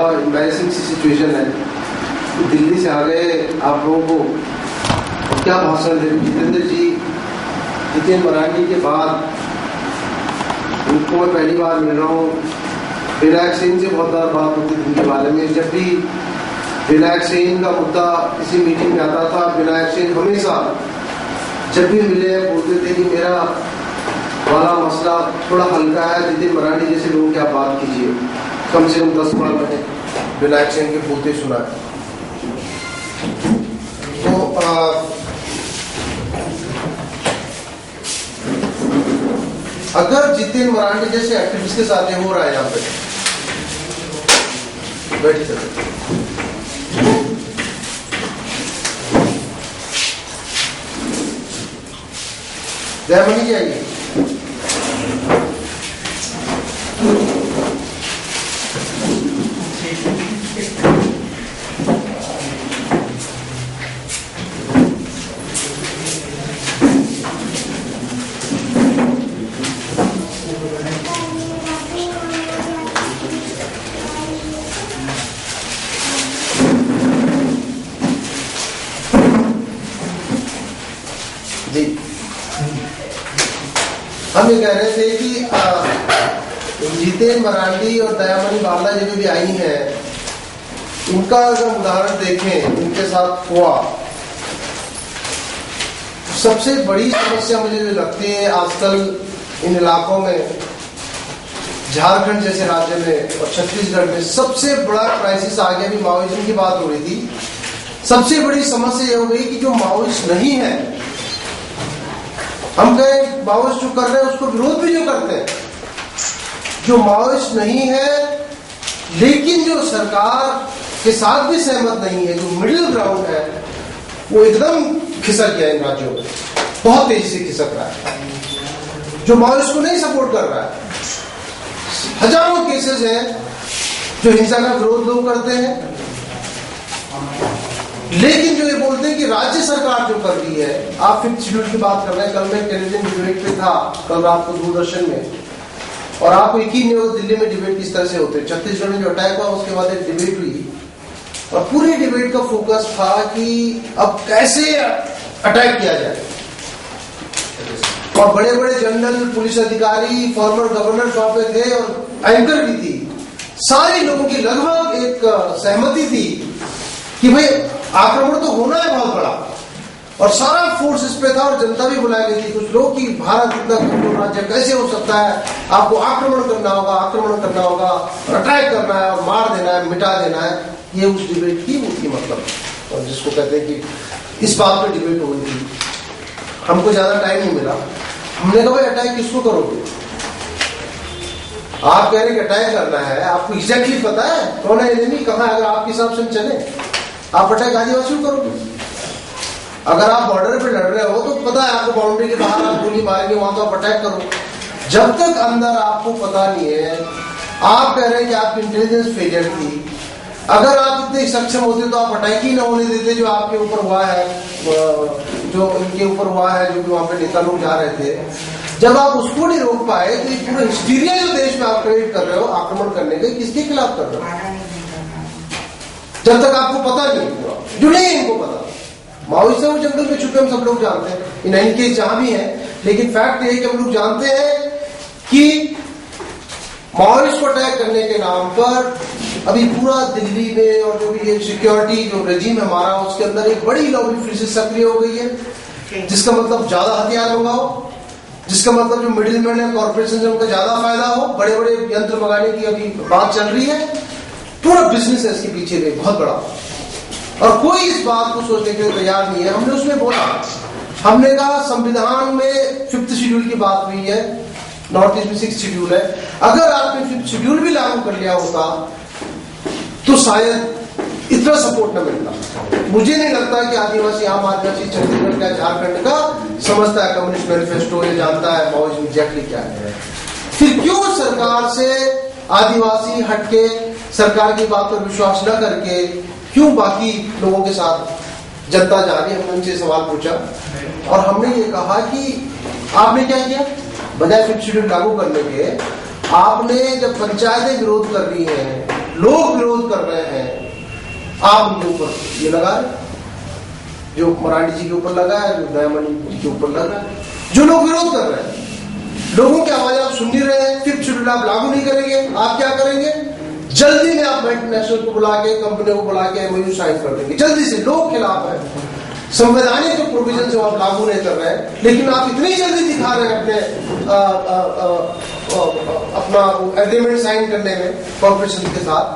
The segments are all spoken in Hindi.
बड़ा एम्बैरेसिंग सी सिचुएशन है। दिल्ली से आ गए आप लोगों को क्या भाषण दे। जितेंद्र जी, जितेंद्र मरांडी के बाद उनको मैं पहली बार मिल रहा हूँ। विनायक सेन से बहुत ज़्यादा बात होती थी उनके बारे में। जब भी विनायक सेन का मुद्दा किसी मीटिंग में आता था, विनायक सेन हमेशा जब भी मिले बोलते थे कि मेरा वाला मसला थोड़ा हल्का है, जितेंद्र मरांडी जैसे लोगों की आप बात कीजिए। कम से कम 10 बार मैंने विनायक सेन के बोलते सुना है। तो अगर जितेंद्र मरांडी जैसे एक्टिविस्ट के साथ हो रहा है, यहाँ पे बैठ सकते दयामणि जी आइए। हम ये कह रहे थे कि जितेंद्र मरांडी और दयामणि बाला जी भी आई हैं, इनका अगर उदाहरण देखें इनके साथ हुआ, सबसे बड़ी समस्या मुझे जो लगती है आजकल इन इलाकों में, झारखंड जैसे राज्य में और छत्तीसगढ़ में सबसे बड़ा क्राइसिस आ गया। अभी माओइज्म की बात हो रही थी। सबसे बड़ी समस्या यह हो गई कि जो माओइस्ट नहीं है, हम कहें माओइस्ट जो कर रहे हैं उसको विरोध भी जो करते हैं, जो माओइस्ट नहीं है लेकिन जो सरकार के साथ भी सहमत नहीं है, जो मिडिल ग्राउंड है, वो एकदम खिसक गया इन राज्यों में, बहुत तेजी से खिसक रहा है। जो माओइस्ट को नहीं सपोर्ट कर रहा है, हजारों केसेस हैं जो हिंसा का विरोध लोग करते हैं, लेकिन जो ये बोलते हैं कि राज्य सरकार जो कर रही है। आप 5th शेड्यूल की बात कर रहे हैं। कल मैं टेलीविजन डिबेट पे था, कल रात को दूरदर्शन में, और आपको यकीन नहीं होगा दिल्ली में डिबेट किस तरह से होते हैं। छत्तीसगढ़ में जो अटैक हुआ उसके बाद एक डिबेट हुई और पूरी डिबेट का फोकस था कि अब कैसे अटैक किया जाए, और बड़े बड़े जनरल, पुलिस अधिकारी, फॉर्मर गवर्नर वहां पे थे और एंकर भी थी। सारे लोगों की लगभग एक सहमति थी कि भाई आक्रमण तो होना है बहुत बड़ा, और सारा फोर्स इस पे था, और जनता भी बुलाई गई थी कुछ लोग कि भारत इतना कमजोर राज्य कैसे हो सकता है, आपको आक्रमण करना होगा, आक्रमण करना होगा, अटैक करना है और मार देना है, मिटा देना है। ये उस डिबेट की वो थी मतलब, और जिसको कहते हैं कि इस बात पे डिबेट हो रही थी। हमको ज्यादा टाइम नहीं मिला। हमने कहा भाई अटैक किसको करोगे? आप कह रहे कि अटैक करना है, आपको एग्जैक्टली पता है कौन है एनिमी, कहां है? अगर आपके हिसाब से चले, आप अटैक आदिवासियों करोगे। अगर आप बॉर्डर पे लड़ रहे हो तो पता है आपको, बाउंड्री के बाहर आप गोली मारेंगे, वहां तो आप अटैक करो। जब तक अंदर आपको पता नहीं है, आप कह रहे हैं कि आपकी इंटेलिजेंस फेलियर थी। अगर आप इतने सक्षम होते तो आप अटैक ही ना होने देते जो आपके ऊपर हुआ है, जो इनके ऊपर हुआ है, जो वहां पे नेता लोग जा रहे थे। जब आप उसको नहीं रोक पाए तो ये पूरा हिस्टीरिया जो देश में आप क्रिएट कर रहे हो आक्रमण करने के, किसके खिलाफ कर रहे हो? जब तक आपको पता नहीं हुआ, जो नहीं इनको पता, माओइस्ट वो जंगल में छुपे, हम सब लोग जानते हैं, इन एनी केस जहां भी है। लेकिन फैक्ट ये है कि हम लोग जानते हैं कि माओइस्ट को अटैक करने के नाम पर अभी पूरा दिल्ली में और जो भी ये सिक्योरिटी जो रेजिम हमारा, उसके अंदर एक बड़ी लॉबी फिर से सक्रिय हो गई है। जिसका मतलब ज्यादा हथियार मंगाओ, जिसका मतलब जो मिडिल मैन है, कॉर्पोरेशन से उनका ज्यादा फायदा हो, बड़े बड़े यंत्र मंगाने की अभी बात चल रही है। पूरा बिजनेस है इसके पीछे भी बहुत बड़ा, और कोई इस बात को सोचने के लिए तैयार नहीं है। हमने उसमें बोला, हमने कहा संविधान में 5th शेड्यूल की बात हुई है, नॉर्थ ईस्ट में 6th शेड्यूल है। अगर आपने 5th शेड्यूल भी लागू कर लिया होता तो शायद इतना सपोर्ट न मिलता। मुझे नहीं लगता कि आदिवासी, आम आदिवासी छत्तीसगढ़ का, झारखंड का समझता है कम्युनिस्ट मैनिफेस्टो, ये जानता है माओइज्म एग्जैक्टली क्या है। फिर क्यों सरकार से आदिवासी हटके, सरकार की बात पर विश्वास न करके क्यों बाकी लोगों के साथ जनता जा रही है? हमने उनसे सवाल पूछा और हमने ये कहा कि आपने क्या किया, बजाय 5th शेड्यूल लागू करने के, आपने जब पंचायतें विरोध कर रही हैं, लोग विरोध कर रहे हैं, आप उनके ऊपर ये लगा रहे, जो मराठी जी के ऊपर लगा है, जो दयामणि जी के ऊपर लगा है, जो लोग विरोध कर रहे हैं, लोगों की आवाज आप सुन नहीं रहे हैं, 5th शेड्यूल आप लागू नहीं करेंगे, आप क्या करेंगे? जल्दी में आप मल्टीनेशनल को बुला के, कंपनियों को बुला के MOU साइन कर देंगे, जल्दी से। लोग खिलाफ है, संवैधानिक जो प्रोविजन जो आप लागू नहीं कर रहे हैं, लेकिन आप इतनी जल्दी दिखा रहे हैं अपना एग्रीमेंट साइन करने में कॉर्पोरेशन के साथ,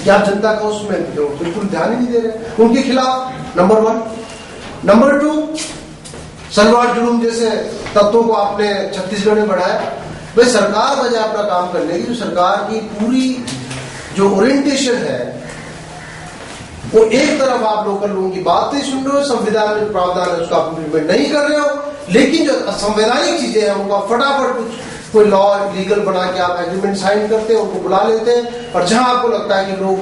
कि आप जनता का उसमें बिल्कुल ध्यान ही नहीं दे रहे। उनके खिलाफ नंबर 1। नंबर 2, सलवार जुलूम जैसे तत्वों को आपने छत्तीसगढ़ में बढ़ाया। भाई सरकार बजाय अपना काम करने की, जो सरकार की पूरी जो ओरिएंटेशन है, वो एक तरफ आप लोगों की बात नहीं सुन रहे हो, संविधान में प्रावधान है उसका आप इम्प्लीमेंट नहीं कर रहे हो, लेकिन जो संवैधानिक चीजें हैं उनका फटाफट कोई लॉ लीगल बना के आप एग्रीमेंट साइन करते हैं, उनको बुला लेते हैं, और जहां आपको लगता है कि लोग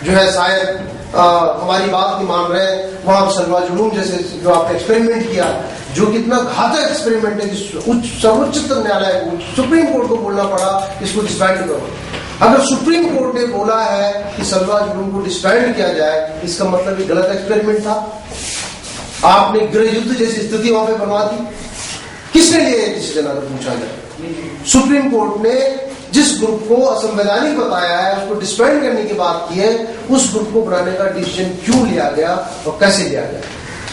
जो है शायद हमारी बात नहीं मान रहे हैं, वहां सलवार जुलूम जैसे जो आपने एक्सपेरिमेंट किया, जो कितना घातक एक्सपेरिमेंट है, सर्वोच्चतम न्यायालय को, सुप्रीम कोर्ट को बोलना पड़ा इसको डिसबैंड करो। अगर सुप्रीम कोर्ट ने बोला है कि सलवार जुलूम को डिसबैंड किया जाए, इसका मतलब ये गलत एक्सपेरिमेंट था, आपने गृह युद्ध जैसी स्थिति वहां पे बनवा दी। किसने लिया डिसीजन अगर पूछा जाए? सुप्रीम कोर्ट ने जिस ग्रुप को असंवैधानिक बताया है, उसको डिसबैंड करने की बात की है, उस ग्रुप को बनाने का डिसीजन क्यों लिया गया और कैसे लिया गया?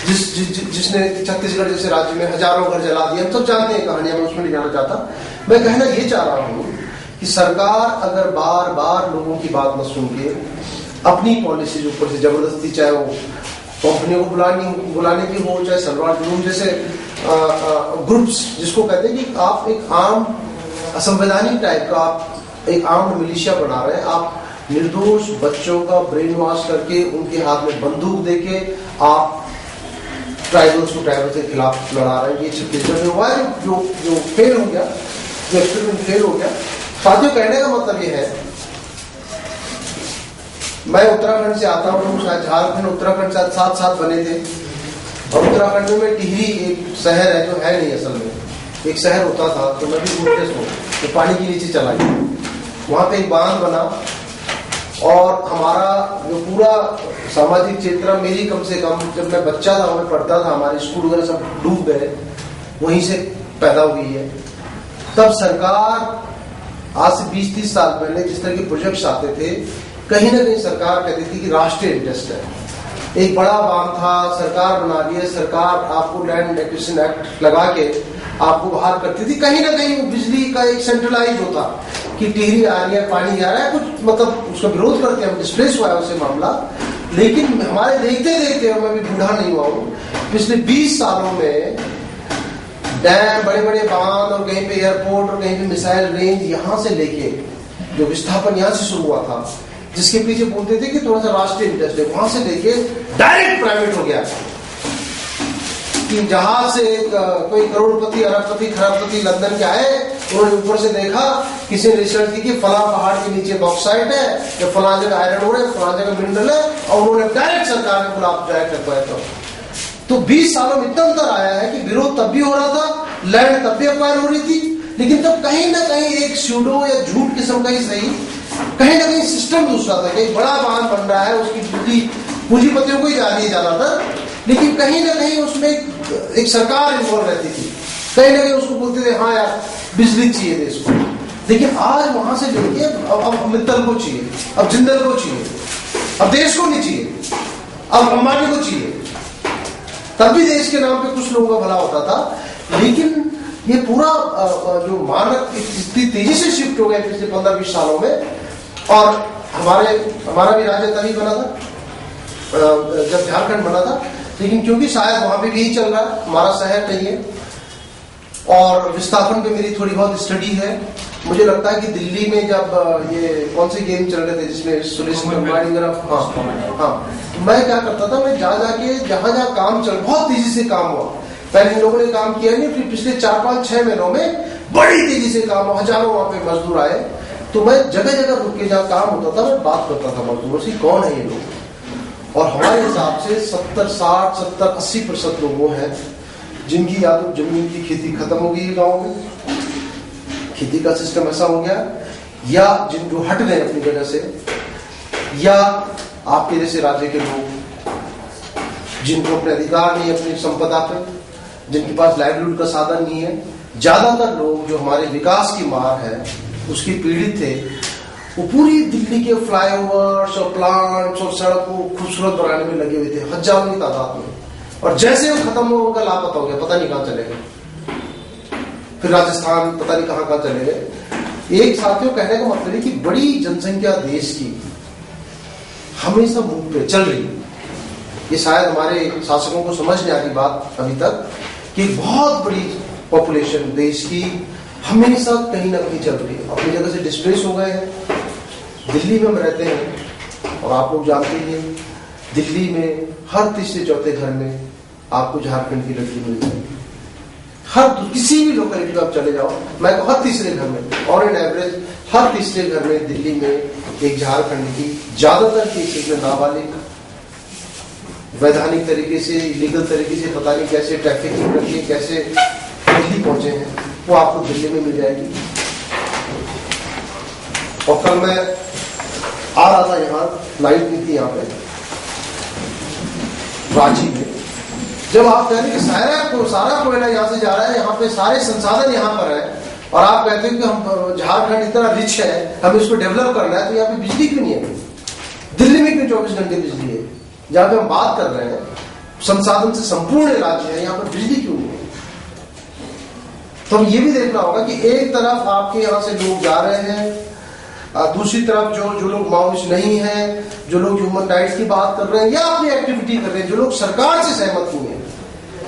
जिसने छत्तीसगढ़ जैसे राज्य में हजारों घर जला दिए, हम सब जानते हैं कहानियां, मैं उसमें नहीं जाना चाहता। मैं कहना ये चाह रहा हूं कि सरकार अगर बार बार लोगों की बात न सुन के अपनी पॉलिसी के ऊपर से जबरदस्ती, चाहे वो कंपनियों को बुलाने की हो, चाहे सलवार जुलूम जैसे ग्रुप्स जिसको कहते हैं कि आप एक आम असंवैधानिक टाइप का आप एक आर्म्ड मिलिशिया बना रहे हैं, आप निर्दोष बच्चों का ब्रेन वॉश करके उनके हाथ में बंदूक देके आप ट्राइबल्स को ट्राइबल्स के खिलाफ लड़ा रहे हैं। ये छत्तीसगढ़ में हुआ है, जो फेल हो गया, जो एक्सपेरिमेंट फेल हो गया। साथियों, कहने का मतलब ये है, मैं उत्तराखंड से आता हूँ, शायद झारखंड उत्तराखंड साथ साथ साथ बने थे, और उत्तराखंड में टिहरी एक शहर है जो है नहीं असल में, एक शहर होता था, तो मैं भी घूमते सो तो पानी के नीचे चला गया, वहां पे एक बांध बना, और हमारा जो पूरा सामाजिक चेतना, मेरी कम से कम जब मैं बच्चा था, वहां पढ़ता था, हमारे स्कूल वगैरह सब डूब गए, वहीं से पैदा हुई है। तब सरकार आज से 20-30 साल पहले जिस तरह के प्रोजेक्ट्स आते थे, कहीं ना कहीं सरकार कहती थी कि राष्ट्रीय इंटरेस्ट है, एक बड़ा बांध था, सरकार बना रही है, सरकार आपको लैंड एक्विजिशन एक्ट लगा के आपको बाहर करती थी, कहीं ना कहीं बिजली का एक सेंट्रलाइज होता कि टिहरी आ रही है, पानी आ रहा है, कुछ मतलब उसका विरोध करते हैं, डिस्प्लेस हुआ है उससे मामला। लेकिन हमारे देखते देखते, और मैं भी बूढ़ा नहीं हुआ हूँ, पिछले 20 सालों में डैम, बड़े बड़े बांध, और कहीं पे एयरपोर्ट, और कहीं पे मिसाइल रेंज, यहां से लेके जो विस्थापन यहाँ से शुरू हुआ था, जिसके पीछे बोलते थे कि थोड़ा सा राष्ट्रीय इंटरेस्ट है, वहां से लेके डायरेक्ट प्राइवेट हो गया, कि जहां से कोई करोड़पति, अरबपति, खरबपति लंदन के आए, उन्होंने ऊपर से देखा, किसी ने रिसर्च की कि फला पहाड़ के नीचे बॉक्साइट है, या फला जगह आयरन ओर है, फला जगह मिनरल है, और उन्होंने डायरेक्ट सरकार के खिलाफ डायरेक्ट करवाया। तो 20 सालों में इतना अंतर आया है कि विरोध तब भी हो रहा था, लैंड तब भी अक्वायर हो रही थी, लेकिन तब कहीं ना कहीं एक स्यूडो या झूठ किस्म का ही सही, कहीं ना कहीं सिस्टम दूसरा था कि बड़ा बांध बन रहा है, उसकी पूंजीपतियों को ही जा रही है ज्यादातर, लेकिन कहीं ना कहीं उसमें एक सरकार इन्वॉल्व रहती थी, कहीं ना कहीं उसको बोलते थे हाँ यार बिजली चाहिए देश को। लेकिन आज वहां से लेके अब मित्तल को चाहिए, अब जिंदल को चाहिए, अब देश को नहीं चाहिए, अब अंबानी को चाहिए। तब भी देश के नाम पे कुछ लोगों का भला होता था, लेकिन ये पूरा जो मानक इतनी तेजी से शिफ्ट हो गया पिछले 15-20 सालों में। और हमारा भी राज्य तभी बना था जब झारखंड बना था, लेकिन क्योंकि शायद वहां पे भी यही चल रहा है, हमारा शहर नहीं है, और विस्थापन पे मेरी थोड़ी बहुत स्टडी है। मुझे लगता है कि दिल्ली में जब ये कौन से गेम चल रहे थे जिसमें सुरेश अंबानी, हाँ, मैं क्या करता था, मैं जाके जहां जहां काम चल, बहुत तेजी से काम हुआ, पहले इन लोगों ने काम किया नहीं, फिर पिछले 4-5-6 महीनों में बड़ी तेजी से काम, हजारों वहां पे मजदूर आए, तो मैं जगह जगह रुक के जहाँ काम होता था मैं बात करता था मजदूरों से, कौन है ये लोग। और हमारे हिसाब से 70-60-70-80% लोग वो हैं जिनकी या तो जमीन की खेती खत्म हो गई गाँव में, खेती का सिस्टम ऐसा हो गया, या जिन जो हट गए अपनी जगह से, या आपके जैसे राज्य के लोग जिनको अपने अधिकार नहीं है अपनी संपदा पे, जिनके पास लाइवलीहुड का साधन नहीं है, ज्यादातर लोग जो हमारे विकास की मार है उसकी पीड़ित थे, वो पूरी दिल्ली के फ्लाईओवर्स और प्लांट्स और सड़क को खूबसूरत बनाने में लगे हुए थे, हजारों की तादाद में। और जैसे वो खत्म हो उनका लापता हो गया, पता नहीं कहां चले गए, फिर राजस्थान पता नहीं कहां चले गए। एक साथियों कहने का मतलब है कि बड़ी जनसंख्या देश की हमेशा मुंह पे चल रही है। ये शायद हमारे शासकों को समझ नहीं आती बात अभी तक कि बहुत बड़ी पॉपुलेशन देश की हमेशा कहीं ना कहीं चल रही है, अपनी जगह से डिस्प्लेस हो गए हैं। दिल्ली में हम रहते हैं और आप लोग जानते ही हैं, दिल्ली में हर तीसरे चौथे घर में आपको झारखंड की लड़की मिल जाएगी। हर किसी भी लोकेलिटी में आप चले जाओ, मैं हर तीसरे घर में, और इन एवरेज हर तीसरे घर में दिल्ली में एक झारखंड की, ज्यादातर केसेस में नाबालिग, वैधानिक तरीके से, इलीगल तरीके से, पता नहीं कैसे ट्रैफिकिंग करके कैसे दिल्ली पहुंचे हैं, वो आपको दिल्ली में मिल जाएगी। और कल मैं आ रहा था, यहाँ लाइट नहीं थी यहाँ पे रांची में, जब आप कह रहे हैं कि सारा कोयला यहाँ से जा रहा है, यहाँ पे सारे संसाधन यहाँ पर है, और आप कहते हैं कि हम झारखंड इतना रिच है, हमें इसको डेवलप करना है, तो यहाँ पे बिजली क्यों नहीं है? दिल्ली में क्यों 24 घंटे बिजली है? जहां पे हम बात कर रहे हैं संसाधन से संपूर्ण राज्य है, यहाँ पर बिजली क्यों नहीं है? तो हम ये भी देखना होगा कि एक तरफ आपके यहाँ से लोग जा रहे हैं, दूसरी तरफ जो लोग माओइस्ट नहीं है, जो लोग ह्यूमन राइट्स की बात कर रहे हैं या अपनी एक्टिविटी कर रहे हैं, जो लोग सरकार से सहमत नहीं है।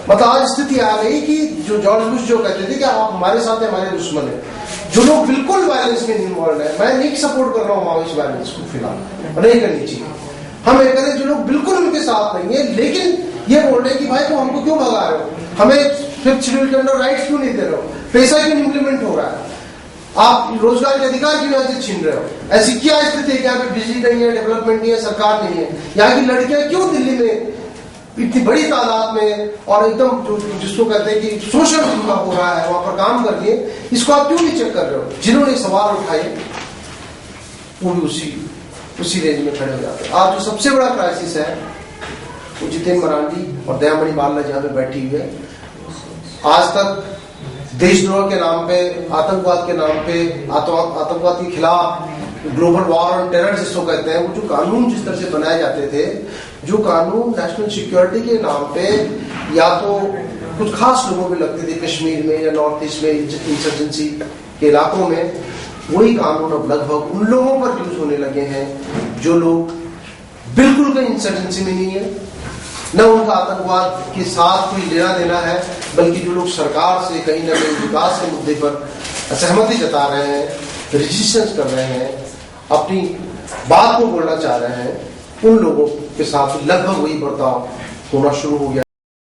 मतलब आज स्थिति आ गई कि जो जॉर्ज बुश जो कहते थे कि आप हमारे साथ है, हमारे दुश्मन है, जो लोग बिल्कुल वायलेंस में इन्वॉल्व है, मैं नहीं सपोर्ट कर रहा हूँ माओइस्ट वायलेंस को, फिलहाल नहीं करनी चाहिए। हम ये करें जो लोग बिल्कुल उनके साथ नहीं है, लेकिन ये बोल रहे हैं कि भाई तो हमको क्यों भगा रहे हो, हमें फिफ्थ शेड्यूल के अंदर राइट्स क्यों नहीं दे रहे हो, पैसा क्यों इम्प्लीमेंट हो रहा है, आप रोजगार के अधिकार क्यों यहाँ से छीन रहे हो? ऐसी क्या स्थिति है कि यहाँ पे बिजली नहीं है, डेवलपमेंट नहीं है, सरकार नहीं है, यहाँ की लड़कियां क्यों दिल्ली में इतनी बड़ी तादाद में और एकदम जिसको कहते हैं कि शोषण जिनका हो रहा है वहां पर काम कर रही है, इसको आप क्यों नहीं चेक कर रहे हो? जिन्होंने सवाल उठाए वो भी उसी रेंज में खड़े हो जाते हैं। आज जो सबसे बड़ा क्राइसिस है वो जितेंद्र मरांडी और दयामणि बाला जहाँ पे बैठी हुई है, आज तक देशद्रोह के नाम पे, आतंकवाद के नाम पे, आतंकवाद के खिलाफ ग्लोबल वॉर ऑन टेरर जिसको कहते हैं, वो जो कानून जिस तरह से बनाए जाते थे, जो कानून नेशनल सिक्योरिटी के नाम पे या तो कुछ खास लोगों पे लगते थे कश्मीर में या नॉर्थ ईस्ट में इंसर्जेंसी के इलाकों में, वही कानून अब लगभग उन लोगों पर यूज होने लगे हैं जो लोग बिल्कुल कोई इंसर्जेंसी में नहीं है, न उनका आतंकवाद के साथ कोई लेना देना है, बल्कि जो लोग सरकार से कहीं ना कहीं विकास के मुद्दे पर असहमति जता रहे हैं, रेजिस्टेंस कर रहे हैं, अपनी बात को बोलना चाह रहे हैं, उन लोगों के साथ लगभग वही बर्ताव होना शुरू हो गया।